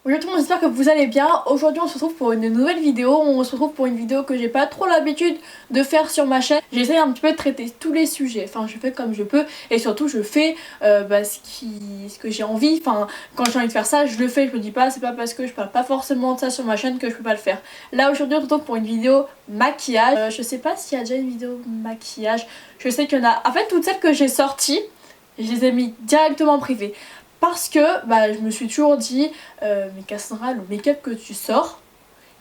Bonjour tout le monde, j'espère que vous allez bien. Aujourd'hui on se retrouve pour une nouvelle vidéo. On se retrouve pour une vidéo que j'ai pas trop l'habitude de faire sur ma chaîne. J'essaie un petit peu de traiter tous les sujets, enfin je fais comme je peux. Et surtout je fais ce que j'ai envie. Enfin quand j'ai envie de faire ça je le fais. Je me dis pas c'est pas parce que je parle pas forcément de ça sur ma chaîne que je peux pas le faire. Là aujourd'hui on se retrouve pour une vidéo maquillage. Je sais pas s'il y a déjà une vidéo maquillage. Je sais qu'il y en a. En fait toutes celles que j'ai sorties je les ai mis directement en privé. Parce que je me suis toujours dit, mais Cassandra, le make-up que tu sors,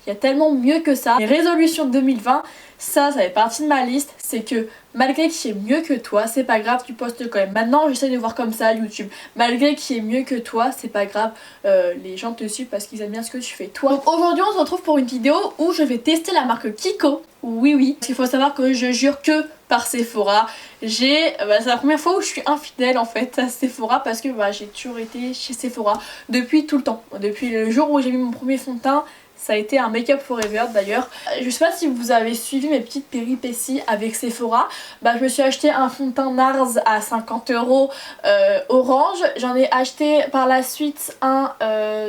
il y a tellement mieux que ça. Les résolutions de 2020, ça fait partie de ma liste. C'est que malgré qu'il y ait mieux que toi, c'est pas grave, tu postes quand même. Maintenant, j'essaie de voir comme ça YouTube. Malgré qu'il y ait mieux que toi, c'est pas grave, les gens te suivent parce qu'ils aiment bien ce que tu fais. Toi. Donc aujourd'hui, on se retrouve pour une vidéo où je vais tester la marque Kiko. Oui. Parce qu'il faut savoir que je jure que par Sephora. C'est la première fois où je suis infidèle en fait à Sephora parce que j'ai toujours été chez Sephora depuis tout le temps. Depuis le jour où j'ai mis mon premier fond de teint. Ça a été un Make Up Forever d'ailleurs. Je sais pas si vous avez suivi mes petites péripéties avec Sephora. Je me suis acheté un fond de teint NARS à 50€ orange. J'en ai acheté par la suite un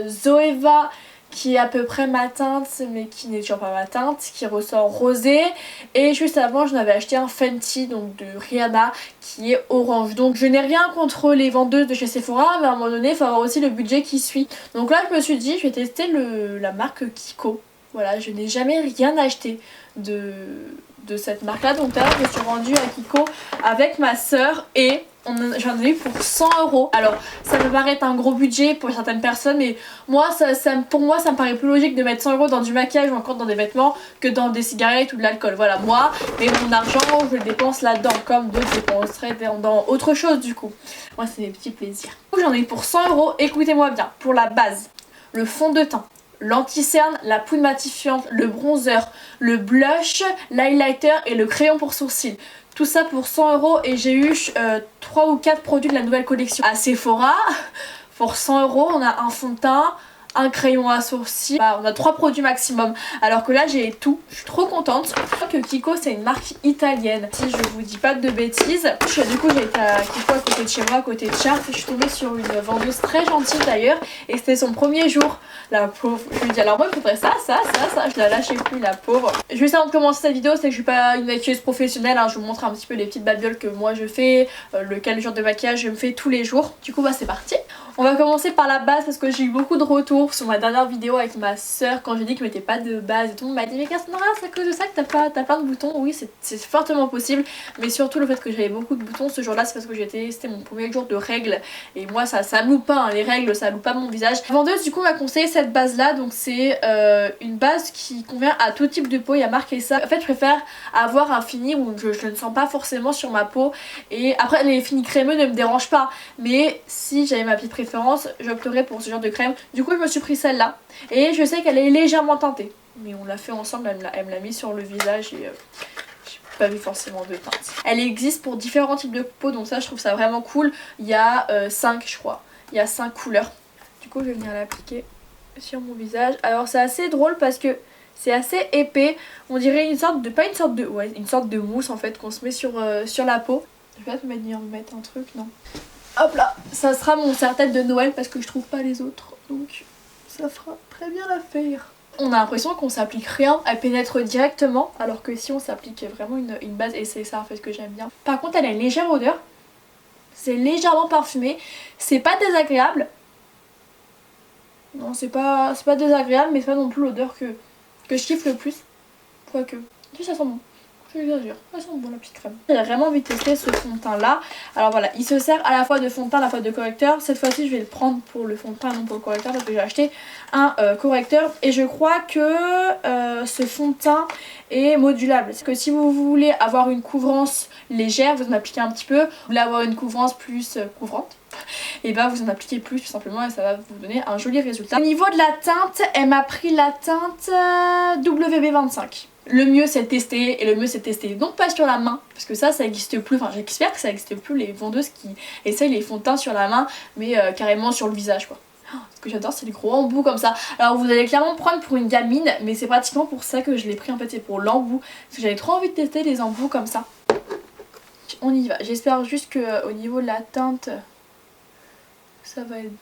Zoeva qui est à peu près ma teinte mais qui n'est toujours pas ma teinte, qui ressort rosé. Et juste avant j'en avais acheté un Fenty donc de Rihanna qui est orange. Donc je n'ai rien contre les vendeuses de chez Sephora, mais à un moment donné il faut avoir aussi le budget qui suit. Donc là je me suis dit je vais tester la marque Kiko. Voilà, je n'ai jamais rien acheté de cette marque là. Donc là je me suis rendue à Kiko avec ma soeur et j'en ai eu pour 100€. Alors ça me paraît un gros budget pour certaines personnes, mais moi pour moi ça me paraît plus logique de mettre 100€ dans du maquillage ou encore dans des vêtements que dans des cigarettes ou de l'alcool. Voilà, moi, mais mon argent je le dépense là-dedans comme d'autres dépenseraient dans autre chose du coup. Moi c'est des petits plaisirs. J'en ai eu pour 100€, écoutez-moi bien, pour la base, le fond de teint, l'anti-cerne, la poudre matifiante, le bronzer, le blush, l'highlighter et le crayon pour sourcils. Tout ça pour 100€ et j'ai eu 3 ou 4 produits de la nouvelle collection. À Sephora, pour 100€, on a un fond de teint, un crayon à sourcils, on a 3 produits maximum. Alors que là j'ai tout, je suis trop contente. Je crois que Kiko c'est une marque italienne, si je vous dis pas de bêtises. Du coup j'ai été à Kiko à côté de chez moi, à côté de Chartres. Je suis tombée sur une vendeuse très gentille d'ailleurs et c'était son premier jour. La pauvre, je lui dis alors moi il faudrait ça, je la lâchais plus la pauvre. Juste avant de commencer cette vidéo, c'est que je suis pas une maquilleuse professionnelle, hein. Je vous montre un petit peu les petites babioles que moi je fais, quel genre de maquillage je me fais tous les jours. Du coup c'est parti. On va commencer par la base parce que j'ai eu beaucoup de retours sur ma dernière vidéo avec ma soeur quand j'ai dit que je mettais pas de base et tout. On m'a dit mais Cassandra c'est à cause de ça que t'as plein de boutons. Oui c'est fortement possible, mais surtout le fait que j'avais beaucoup de boutons ce jour là c'est parce que c'était mon premier jour de règles et moi ça loupe pas, hein. Les règles ça loupe pas mon visage. La vendeuse du coup m'a conseillé cette base là, donc c'est une base qui convient à tout type de peau, il y a marqué ça. En fait je préfère avoir un fini où je ne sens pas forcément sur ma peau et après les finis crémeux ne me dérangent pas, mais si j'avais ma petite préférence j'opterais pour ce genre de crème. Du coup je me suis pris celle-là et je sais qu'elle est légèrement teintée, mais on l'a fait ensemble, elle me l'a mis sur le visage et j'ai pas vu forcément de teinte. Elle existe pour différents types de peau, donc ça je trouve ça vraiment cool. Il y a 5 je crois, il y a 5 couleurs. Du coup je vais venir l'appliquer sur mon visage. Alors c'est assez drôle parce que c'est assez épais, on dirait une sorte de mousse en fait qu'on se met sur la peau. Je vais peut-être venir mettre un truc, non. Hop là, ça sera mon serre-tête de Noël parce que je trouve pas les autres, donc ça fera très bien l'affaire. On a l'impression qu'on s'applique rien, elle pénètre directement, alors que si on s'applique vraiment une base, et c'est ça en fait que j'aime bien. Par contre elle a une légère odeur, c'est légèrement parfumé, c'est pas désagréable. Non c'est pas désagréable, mais c'est pas non plus l'odeur que je kiffe le plus, quoique. Ça sent bon. J'exagère, ça sent bon la petite crème. J'ai vraiment envie de tester ce fond de teint là. Alors voilà, il se sert à la fois de fond de teint, à la fois de correcteur. Cette fois-ci je vais le prendre pour le fond de teint et non pour le correcteur parce que j'ai acheté un correcteur. Et je crois que ce fond de teint est modulable. C'est que si vous voulez avoir une couvrance légère, vous en appliquez un petit peu. Vous voulez avoir une couvrance plus couvrante, et vous en appliquez plus tout simplement et ça va vous donner un joli résultat. Au niveau de la teinte, elle m'a pris la teinte WB25. Le mieux c'est de tester, et le mieux c'est de tester donc pas sur la main parce que ça n'existe plus, enfin j'espère que ça n'existe plus les vendeuses qui essayent les fonds de teint sur la main mais carrément sur le visage quoi. Ce que j'adore c'est les gros embouts comme ça. Alors vous allez clairement me prendre pour une gamine mais c'est pratiquement pour ça que je l'ai pris en fait, c'est pour l'embout parce que j'avais trop envie de tester les embouts comme ça. On y va, j'espère juste que au niveau de la teinte ça va être...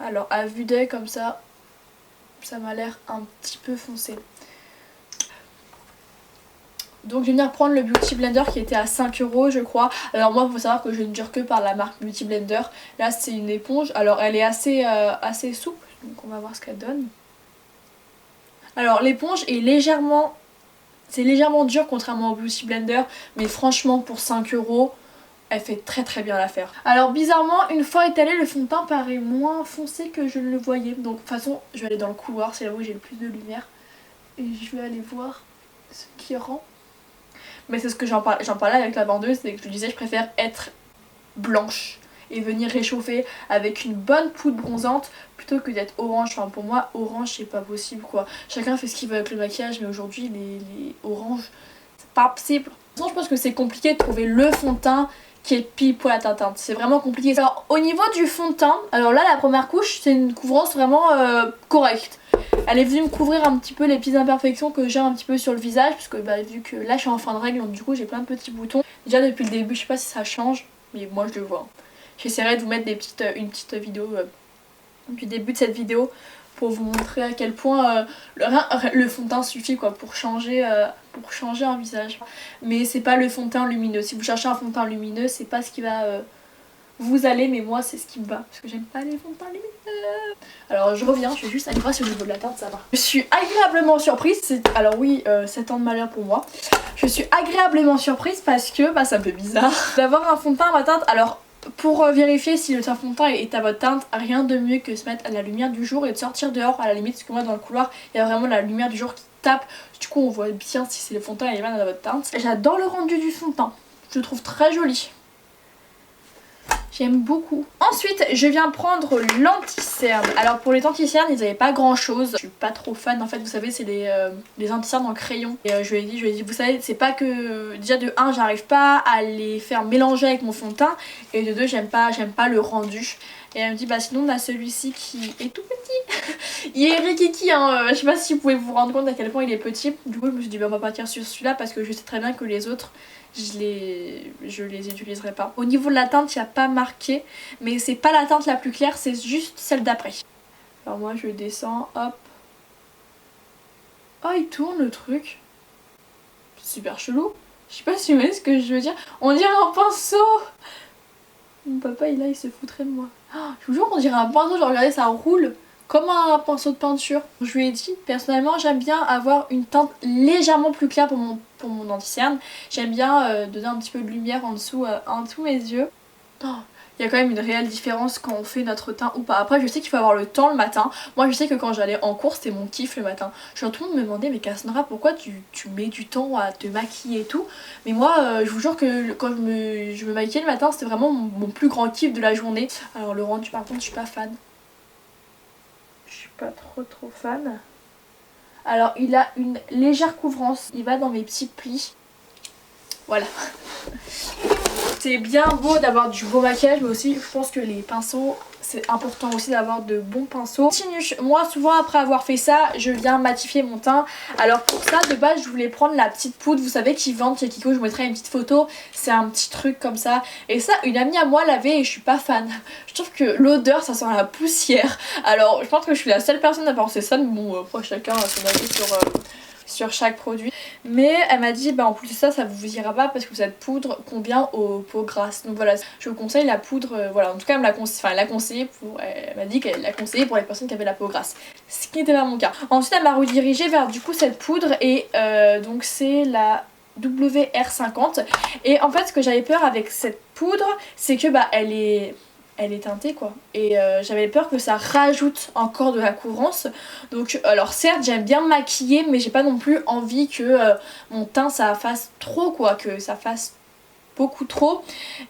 Alors à vue d'œil comme ça m'a l'air un petit peu foncé. Donc je vais venir prendre le Beauty Blender qui était à 5 € je crois. Alors moi il faut savoir que je ne dure que par la marque Beauty Blender. Là c'est une éponge, alors elle est assez souple, donc on va voir ce qu'elle donne. Alors l'éponge est légèrement dur contrairement au Beauty Blender, mais franchement pour 5 € elle fait très bien l'affaire. Alors bizarrement une fois étalé le fond de teint paraît moins foncé que je ne le voyais. Donc de toute façon je vais aller dans le couloir, c'est là où j'ai le plus de lumière. Et je vais aller voir ce qui rend. Mais c'est ce que j'en parlais avec la vendeuse, c'est que je lui disais je préfère être blanche et venir réchauffer avec une bonne poudre bronzante plutôt que d'être orange. Enfin pour moi orange c'est pas possible quoi. Chacun fait ce qu'il veut avec le maquillage, mais aujourd'hui les oranges c'est pas possible. De toute façon je pense que c'est compliqué de trouver le fond de teint qui est pile poil à ta teinte, c'est vraiment compliqué. Alors au niveau du fond de teint, alors là la première couche c'est une couvrance vraiment correcte. Elle est venue me couvrir un petit peu les petites imperfections que j'ai un petit peu sur le visage, parce que bah, vu que là je suis en fin de règle donc du coup j'ai plein de petits boutons. Déjà depuis le début je sais pas si ça change, mais moi je le vois. J'essaierai de vous mettre une petite vidéo du début de cette vidéo pour vous montrer à quel point le fond de teint suffit quoi pour changer un visage. Mais c'est pas le fond de teint lumineux. Si vous cherchez un fond de teint lumineux, c'est pas ce qui va vous aller, mais moi c'est ce qui me va parce que j'aime pas les fonds de teint lumineux. Alors je reviens, je vais juste aller voir si au niveau de la teinte ça va. Je suis agréablement surprise, alors oui 7 ans de malheur pour moi. Je suis agréablement surprise parce que bah, ça me fait bizarre d'avoir un fond de teint à ma teinte. Alors pour vérifier si le fond de teint est à votre teinte, rien de mieux que se mettre à la lumière du jour et de sortir dehors à la limite, parce que moi dans le couloir il y a vraiment la lumière du jour qui tape, du coup on voit bien si c'est le fond de teint et bien à votre teinte. J'adore le rendu du fond de teint, je le trouve très joli. J'aime beaucoup. Ensuite, je viens prendre l'anti-cerne. Alors pour les anti-cernes, ils n'avaient pas grand chose. Je suis pas trop fan en fait, vous savez, c'est les anti-cernes en crayon. Et je lui ai dit, vous savez, c'est pas que... Déjà de 1, j'arrive pas à les faire mélanger avec mon fond de teint. Et de 2, j'aime pas le rendu. Et elle me dit, bah sinon on a celui-ci qui est tout petit. Il est rikiki, hein. Je sais pas si vous pouvez vous rendre compte à quel point il est petit. Du coup, je me suis dit, bah on va partir sur celui-là parce que je sais très bien que les autres... je les utiliserai pas. Au niveau de la teinte, il n'y a pas marqué, mais c'est pas la teinte la plus claire, c'est juste celle d'après. Alors moi je descends, hop. Oh il tourne le truc. C'est super chelou. Je sais pas si vous voyez ce que je veux dire. On dirait un pinceau. Mon papa il se foutrait de moi. Oh, je vous jure on dirait un pinceau, genre regardez ça roule. Comme un pinceau de peinture. Je lui ai dit, personnellement j'aime bien avoir une teinte légèrement plus claire pour mon anti-cerne. J'aime bien donner un petit peu de lumière en dessous mes yeux. Oh, il y a quand même une réelle différence quand on fait notre teint ou pas. Après je sais qu'il faut avoir le temps le matin. Moi je sais que quand j'allais en cours c'était mon kiff le matin. Genre tout le monde me demandait mais Cassandra pourquoi tu mets du temps à te maquiller et tout. Mais moi je vous jure que quand je me maquillais le matin c'était vraiment mon plus grand kiff de la journée. Alors le rendu par contre je suis pas fan. Je suis pas trop fan. Alors il a une légère couvrance, il va dans mes petits plis. Voilà. C'est bien beau d'avoir du beau maquillage, mais aussi je pense que les pinceaux, c'est important aussi d'avoir de bons pinceaux. Continue. Moi souvent après avoir fait ça, je viens matifier mon teint. Alors pour ça de base je voulais prendre la petite poudre, vous savez qu'ils vendent chez Kiko, je vous mettrai une petite photo. C'est un petit truc comme ça. Et ça une amie à moi l'avait et je suis pas fan. Je trouve que l'odeur ça sent la poussière. Alors je pense que je suis la seule personne à penser ça, mais bon après chacun a son avis sur chaque produit. Mais elle m'a dit bah en plus de ça ça vous ira pas parce que cette poudre convient aux peaux grasses. Donc voilà, je vous conseille la poudre, voilà en tout cas elle l'a conseillé elle m'a dit qu'elle l'a conseillé pour les personnes qui avaient la peau grasse. Ce qui n'était pas mon cas. Ensuite elle m'a redirigée vers du coup cette poudre et donc c'est la WR50. Et en fait ce que j'avais peur avec cette poudre c'est que bah elle est teintée quoi et j'avais peur que ça rajoute encore de la couvrance. Donc alors certes j'aime bien me maquiller mais j'ai pas non plus envie que mon teint ça fasse trop quoi, que ça fasse beaucoup trop.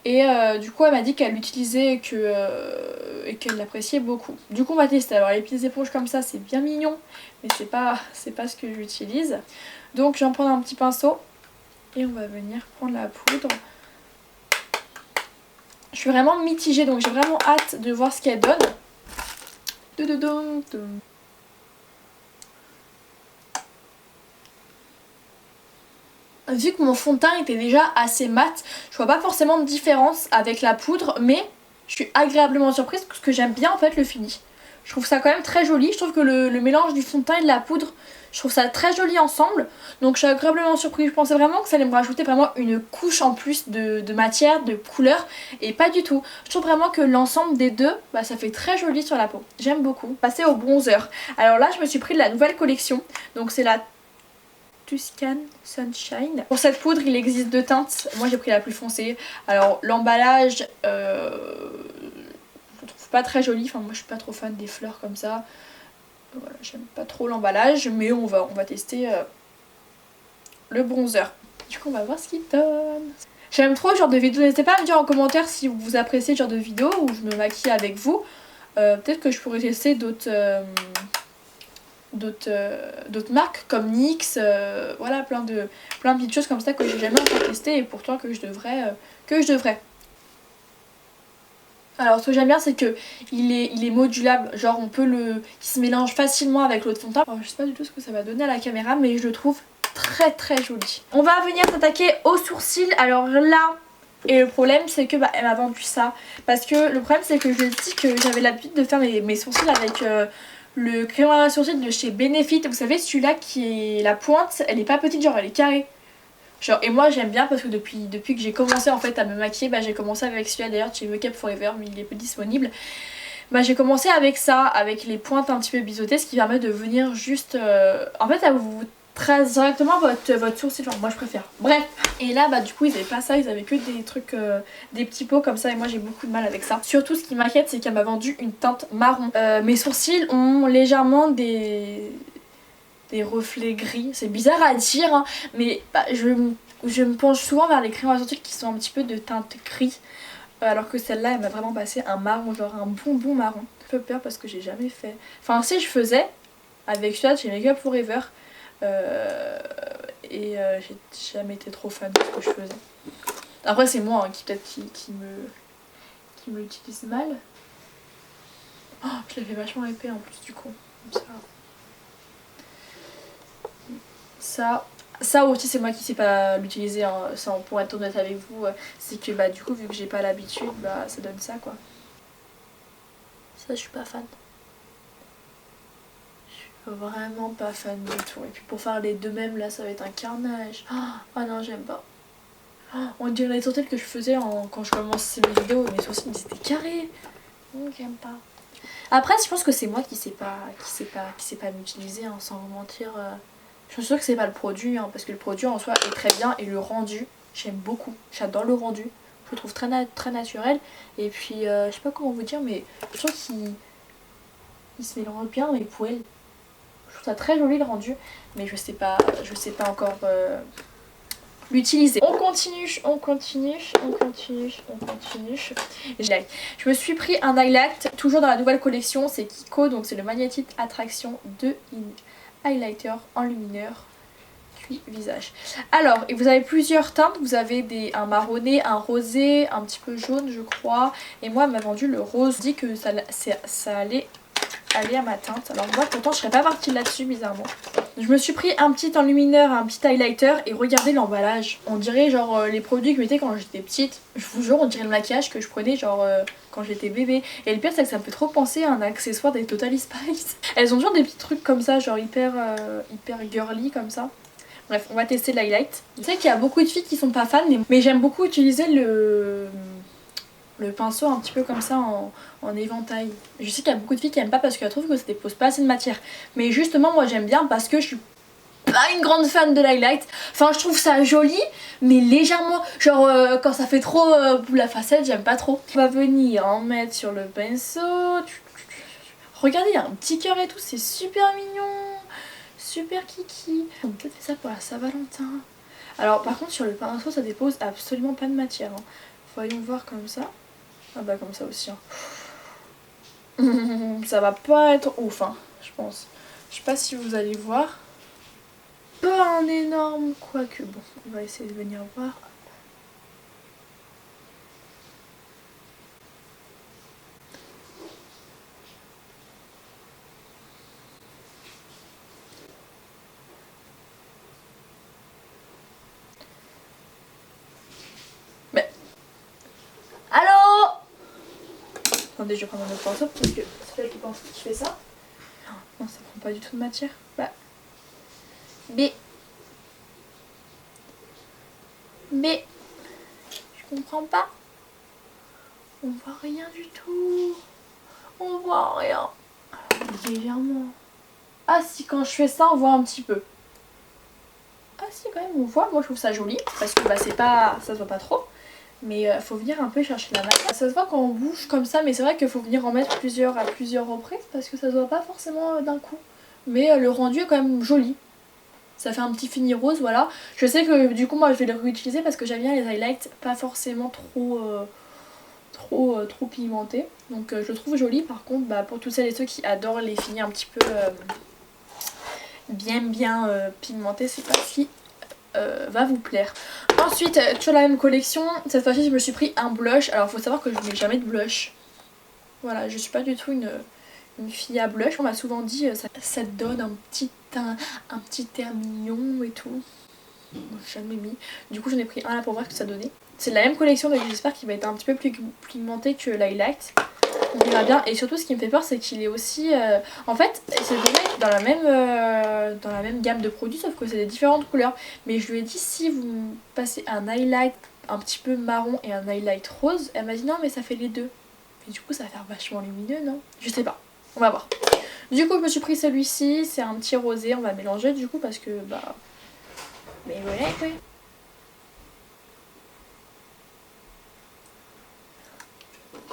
Et du coup elle m'a dit qu'elle l'utilisait et qu'elle l'appréciait beaucoup. Du coup on va tester. Alors les petites éponges comme ça c'est bien mignon mais c'est pas ce que j'utilise. Donc je vais en prendre un petit pinceau et on va venir prendre la poudre. Je suis vraiment mitigée donc j'ai vraiment hâte de voir ce qu'elle donne. Vu que mon fond de teint était déjà assez mat, je vois pas forcément de différence avec la poudre, mais je suis agréablement surprise parce que j'aime bien en fait le fini. Je trouve ça quand même très joli. Je trouve que le mélange du fond de teint et de la poudre, je trouve ça très joli ensemble. Donc je suis agréablement surprise. Je pensais vraiment que ça allait me rajouter vraiment une couche en plus de matière, de couleur. Et pas du tout. Je trouve vraiment que l'ensemble des deux, bah, ça fait très joli sur la peau. J'aime beaucoup. Passer au bronzer. Alors là je me suis pris de la nouvelle collection. Donc c'est la Tuscan Sunshine. Pour cette poudre il existe deux teintes. Moi j'ai pris la plus foncée. Alors l'emballage... je trouve pas très joli, enfin moi je suis pas trop fan des fleurs comme ça. Voilà, j'aime pas trop l'emballage, mais on va tester le bronzer. Du coup on va voir ce qu'il donne. J'aime trop ce genre de vidéo, n'hésitez pas à me dire en commentaire si vous appréciez ce genre de vidéo où je me maquille avec vous. Peut-être que je pourrais tester d'autres marques comme NYX, voilà plein de petites choses comme ça que j'ai jamais encore testé et pourtant que je devrais. Alors ce que j'aime bien c'est que il est modulable, genre on peut il se mélange facilement avec l'autre fond de teint. Alors je sais pas du tout ce que ça va donner à la caméra mais je le trouve très très joli. On va venir s'attaquer aux sourcils. Alors là, et le problème c'est que elle m'a vendu ça. Parce que le problème c'est que je lui ai dit que j'avais l'habitude de faire mes sourcils avec le crayon à sourcils de chez Benefit. Vous savez celui-là qui est la pointe, elle est pas petite, genre elle est carrée. Genre, et moi j'aime bien parce que depuis que j'ai commencé en fait à me maquiller, j'ai commencé avec celui-là d'ailleurs chez Make Up Forever mais il est peu disponible. J'ai commencé avec ça, avec les pointes un petit peu biseautées, ce qui permet de venir juste... En fait ça vous trace directement votre sourcil, genre moi je préfère. Bref, et là du coup ils avaient pas ça, ils avaient que des trucs, des petits pots comme ça et moi j'ai beaucoup de mal avec ça. Surtout ce qui m'inquiète c'est qu'elle m'a vendu une teinte marron. Mes sourcils ont légèrement des reflets gris, c'est bizarre à dire hein, mais je me penche souvent vers les crayons à sourcils qui sont un petit peu de teinte gris alors que celle-là elle m'a vraiment passé un marron, genre un bon marron. Ça fait peur parce que j'ai jamais fait, enfin si je faisais avec celui-là chez Make Up Forever et j'ai jamais été trop fan de ce que je faisais. Après c'est moi hein, qui me l'utilise mal. Oh, je l'ai fait vachement épais en plus du coup, comme ça. Ça aussi c'est moi qui sais pas l'utiliser hein, ça, pour être honnête avec vous, c'est que du coup vu que j'ai pas l'habitude ça donne ça quoi. Ça je suis pas fan. Je suis vraiment pas fan du tout. Et puis pour faire les deux mêmes là ça va être un carnage. Ah non j'aime pas. On dirait les sourcils que je faisais quand je commençais mes vidéos, mes sourcils ils étaient carrés. Donc j'aime pas. Après je pense que c'est moi qui sais pas m'utiliser hein, sans vous mentir. Je suis sûre que c'est pas le produit hein, parce que le produit en soi est très bien et le rendu j'aime beaucoup, j'adore le rendu, je le trouve très naturel et puis je sais pas comment vous dire mais je trouve qu'il se mélange bien dans les poils, je trouve ça très joli le rendu mais je sais pas encore l'utiliser. On continue. Je me suis pris un highlight toujours dans la nouvelle collection, c'est Kiko, donc c'est le Magnétite Attraction 2 in Highlighter enlumineur cuit visage. Alors et vous avez plusieurs teintes, vous avez un marronné, un rosé, un petit peu jaune je crois et moi elle m'a vendu le rose, dit que ça allait aller à ma teinte. Alors moi pourtant je serais pas partie là-dessus bizarrement. Je me suis pris un petit enlumineur, un petit highlighter et regardez l'emballage. On dirait genre les produits que je mettais quand j'étais petite. Je vous jure on dirait le maquillage que je prenais genre quand j'étais bébé. Et le pire c'est que ça me fait trop penser à un accessoire des Totally Spice. Elles ont toujours des petits trucs comme ça genre hyper girly comme ça. Bref on va tester l'highlight. Je sais qu'il y a beaucoup de filles qui sont pas fans mais j'aime beaucoup utiliser le pinceau un petit peu comme ça en éventail. Je sais qu'il y a beaucoup de filles qui aiment pas parce qu'elles trouvent que ça dépose pas assez de matière. Mais justement moi j'aime bien parce que je suis pas une grande fan de l'highlight. Enfin je trouve ça joli mais légèrement. Genre quand ça fait trop la facette j'aime pas trop. On va venir en mettre sur le pinceau. Regardez il y a un petit cœur et tout, c'est super mignon. Super kiki. On peut peut-être faire ça pour la Saint-Valentin. Alors par contre sur le pinceau ça dépose absolument pas de matière hein. Voyons voir comme ça. Ah comme ça aussi hein. Ça va pas être ouf hein, je pense. Je sais pas si vous allez voir. Pas un énorme quoique bon. On va essayer de venir voir. Mais... Allô? Attendez, je vais prendre un autre pinceau parce que c'est peut-être le pinceau qui fait ça. Non, ça prend pas du tout de matière. Bah. Mais je comprends pas. On voit rien du tout. On voit rien. Légèrement. Ah si, quand je fais ça, on voit un petit peu. Ah si, quand même, on voit. Moi, je trouve ça joli. Parce que bah, c'est pas, ça se voit pas trop. Mais faut venir un peu chercher la matière. Ça se voit quand on bouge comme ça. Mais c'est vrai qu'il faut venir en mettre plusieurs à plusieurs reprises. Parce que ça se voit pas forcément d'un coup. Mais le rendu est quand même joli. Ça fait un petit fini rose, voilà. Je sais que du coup, moi, je vais le réutiliser parce que j'aime bien les highlights pas forcément trop pigmentés. Donc je le trouve joli. Par contre, bah, pour toutes celles et ceux qui adorent les finis un petit peu bien pigmentés, c'est pas ce qui va vous plaire. Ensuite, toujours la même collection. Cette fois-ci, je me suis pris un blush. Alors, faut savoir que je n'ai jamais de blush. Voilà, je suis pas du tout une fille à blush. On m'a souvent dit ça te donne un petit air mignon et tout. Bon, j'ai jamais mis. Du coup, j'en ai pris un là pour voir ce que ça donnait. C'est la même collection, donc j'espère qu'il va être un petit peu plus pigmenté que l'highlight. On verra bien. Et surtout, ce qui me fait peur, c'est qu'il est aussi... En fait, c'est donné dans la même gamme de produits, sauf que c'est des différentes couleurs. Mais je lui ai dit, si vous passez un highlight un petit peu marron et un highlight rose, elle m'a dit non, mais ça fait les deux. Et du coup, ça va faire vachement lumineux, non? Je sais pas. On va voir. Du coup, je me suis pris celui-ci. C'est un petit rosé. On va mélanger du coup parce que bah... Mais voilà quoi.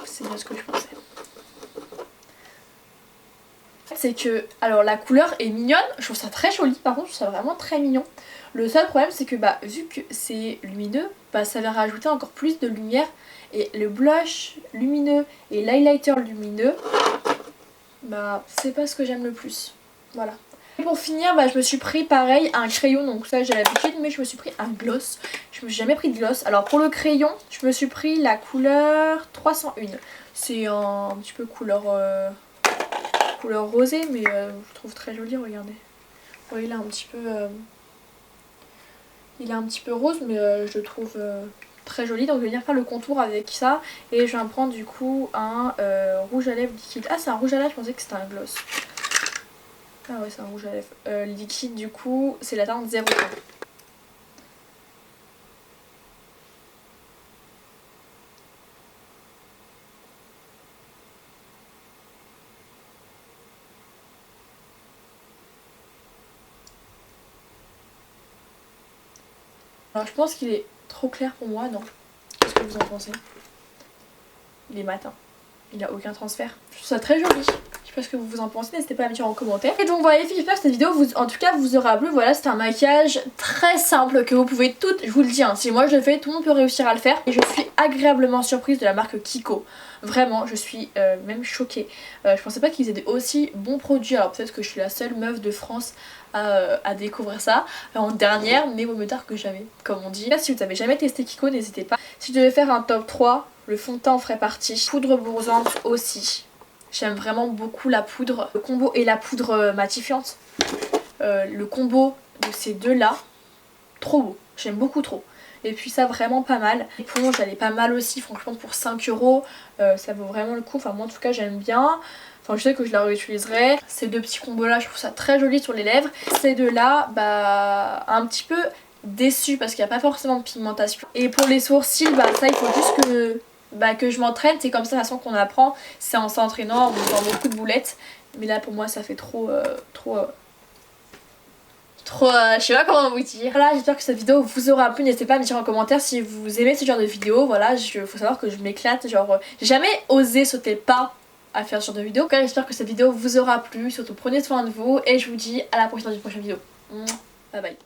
C'est bien ce que je pensais. C'est que, alors la couleur est mignonne, je trouve ça très joli, par contre je trouve ça vraiment très mignon. Le seul problème c'est que bah vu que c'est lumineux, bah ça va rajouter encore plus de lumière. Et le blush lumineux et l'highlighter lumineux, bah c'est pas ce que j'aime le plus. Voilà. Et pour finir, bah, je me suis pris pareil un crayon, donc ça j'ai l'habitude, mais je me suis pris un gloss. Je me suis jamais pris de gloss. Alors pour le crayon, je me suis pris la couleur 301. C'est un petit peu couleur rosée, mais je trouve très joli, regardez. Ouais, il est un petit peu rose, mais je le trouve très joli. Donc je vais venir faire le contour avec ça. Et je vais en prendre du coup un rouge à lèvres liquide. Ah, c'est un rouge à lèvres, je pensais que c'était un gloss. Ah ouais, c'est un rouge à lèvres liquide, du coup c'est la teinte 01. Alors je pense qu'il est trop clair pour moi, non? Qu'est-ce que vous en pensez? Il est mat, hein. Il a aucun transfert. Je trouve ça très joli. Je sais pas ce que vous en pensez, n'hésitez pas à me dire en commentaire. Et donc voilà les filles, j'espère que cette vidéo en tout cas vous aura plu. Voilà, c'est un maquillage très simple que vous pouvez toutes, je vous le dis, hein, si moi je le fais, tout le monde peut réussir à le faire. Et je suis agréablement surprise de la marque Kiko. Vraiment, je suis même choquée. Je pensais pas qu'ils aient des aussi bons produits. Alors peut-être que je suis la seule meuf de France à découvrir ça en dernière, mais vaut mieux tard que jamais, comme on dit. Là, si vous n'avez jamais testé Kiko, n'hésitez pas. Si je devais faire un top 3, le fond de teint en ferait partie. Poudre bronzante aussi. J'aime vraiment beaucoup la poudre, le combo et la poudre matifiante. Le combo de ces deux là, trop beau, j'aime beaucoup trop. Et puis ça vraiment pas mal. L'éponge elle est pas mal aussi, franchement pour 5 €, ça vaut vraiment le coup. Enfin moi en tout cas j'aime bien. Enfin je sais que je la réutiliserai. Ces deux petits combos là je trouve ça très joli sur les lèvres. Ces deux là bah un petit peu déçue parce qu'il n'y a pas forcément de pigmentation. Et pour les sourcils bah ça il faut juste que je m'entraîne. C'est comme ça de toute façon qu'on apprend. C'est en s'entraînant, en faisant beaucoup de boulettes. Mais là pour moi ça fait trop je sais pas comment vous dire. Voilà, j'espère que cette vidéo vous aura plu. N'hésitez pas à me dire en commentaire si vous aimez ce genre de vidéo. Voilà, faut savoir que je m'éclate. Genre, j'ai jamais osé sauter le pas à faire ce genre de vidéo. En tout cas, j'espère que cette vidéo vous aura plu. Surtout prenez soin de vous. Et je vous dis à la prochaine vidéo. Bye bye.